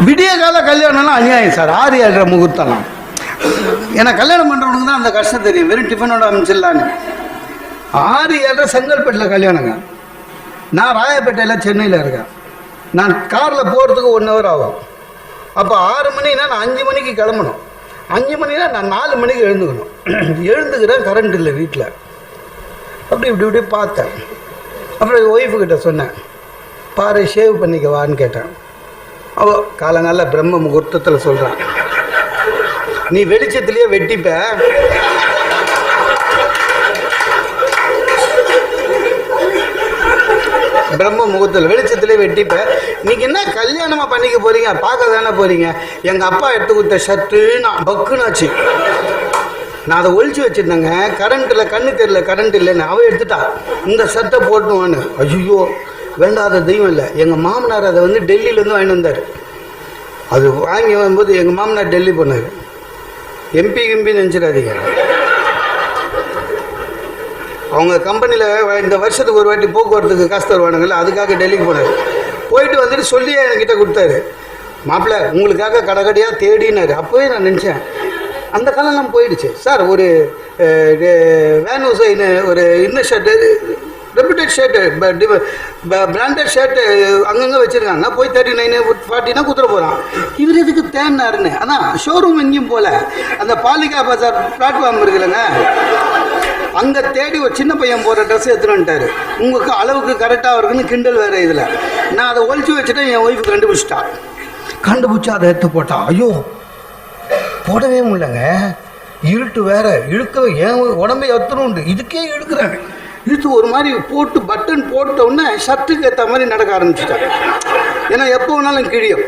விடிய கால கல்யாணம்லாம் அநியாயம் சார். 6-7 முகூர்த்தம்லாம். ஏன்னா கல்யாணம் பண்ணுறவனுக்கு தான் அந்த கஷ்டம் தெரியும். வெறும் டிஃபனோட அமைச்சிடலான்னு. 6-7 செங்கல்பேட்டில் கல்யாணங்க. நான் ராயப்பேட்டையில் சென்னையில் இருக்கேன். நான் காரில் போகிறதுக்கு 1 ஹவர் ஆகும். அப்போ 6 மணினா நான் 5 மணிக்கு கிளம்பணும். 5 மணினா நான் 4 மணிக்கு எழுந்துக்கணும். எழுந்துக்கிறேன், கரண்ட் இல்லை வீட்டில். இப்படி பார்த்தேன். அப்புறம் ஒய்ஃபுக்கிட்ட சொன்னேன், பாரு ஷேவ் பண்ணிக்க வான்னு கேட்டேன். அவள் காலங்கால பிரம்ம முகூர்த்தத்தில் சொல்கிறான், நீ வெளிச்சத்துலேயே வெட்டிப்ப, பிரம்ம முகூர்த்தத்தில் வெளிச்சத்திலே வெட்டிப்ப, நீங்கள் என்ன கல்யாணமாக பண்ணிக்க போகிறீங்க, பார்க்க தானே போகிறீங்க. எங்கள் அப்பா எடுத்து கொடுத்த ஷர்ட்டு நான் பக்குனாச்சு. நான் அதை ஒழிச்சு வச்சுருந்தேங்க. கரண்ட்டில் கண்ணு தெரியல, கரண்ட் இல்லைன்னு அவள் எடுத்துட்டா. இந்த ஷர்ட்டை போட்டுவான்னு. ஐயோ வேண்டாத தெய்வம் இல்லை. எங்கள் மாமனார் அதை வந்து டெல்லியிலேருந்து வாங்கிட்டு வந்தார். அது வாங்கி வரும்போது எங்கள் மாமனார் டெல்லி போனார். எம்பி நினச்சிடாதீங்க. அவங்க கம்பெனியில் இந்த வருஷத்துக்கு ஒரு வாட்டி போக்குவரத்துக்கு காசு தருவானுங்கள்ல, அதுக்காக டெல்லிக்கு போனார். போயிட்டு வந்துட்டு சொல்லி என்கிட்ட கொடுத்தாரு, மாப்பிள்ளை உங்களுக்காக கடைக்கடையாக தேடினார். அப்போவே நான் நினச்சேன் அந்த காலம்லாம் போயிடுச்சு சார். ஒரு வேன் ஹுசைனு ஒரு இந்த shirt, reputed shirt, branded shirt அங்கங்கே வச்சுருக்காங்க. போய் 39 40 குத்துற போகிறான். இவர் எதுக்கு தேடினாருன்னு. அதான் ஷோரூம் எங்கேயும் போல் அந்த பாலிகா பஜார் பிளாட்ஃபார்ம் இருக்குல்லங்க, அங்கே தேடி ஒரு சின்ன பையன் போகிற ட்ரெஸ் எடுத்துன்னு வந்துட்டார். உங்களுக்கு அளவுக்கு கரெக்டாக இருக்குன்னு கிண்டல் வேறு. இதில் நான் அதை ஒழிச்சு வச்சுட்டேன். என் ஒய்ஃபு கண்டுபிடிச்சா அதை எடுத்து போட்டான். ஐயோ போடவே முடியலங்க, இருட்டு வேற, இழுக்க என் உடம்பை எத்தனுண்டு, இதுக்கே இழுக்கிறேன். இழுத்து ஒரு மாதிரி போட்டு பட்டன் போட்ட உடனே ஷர்ட்டுக்கு ஏற்ற மாதிரி நடக்க ஆரம்பிச்சிட்டேன். ஏன்னா எப்போ வேணாலும் கிழியும்.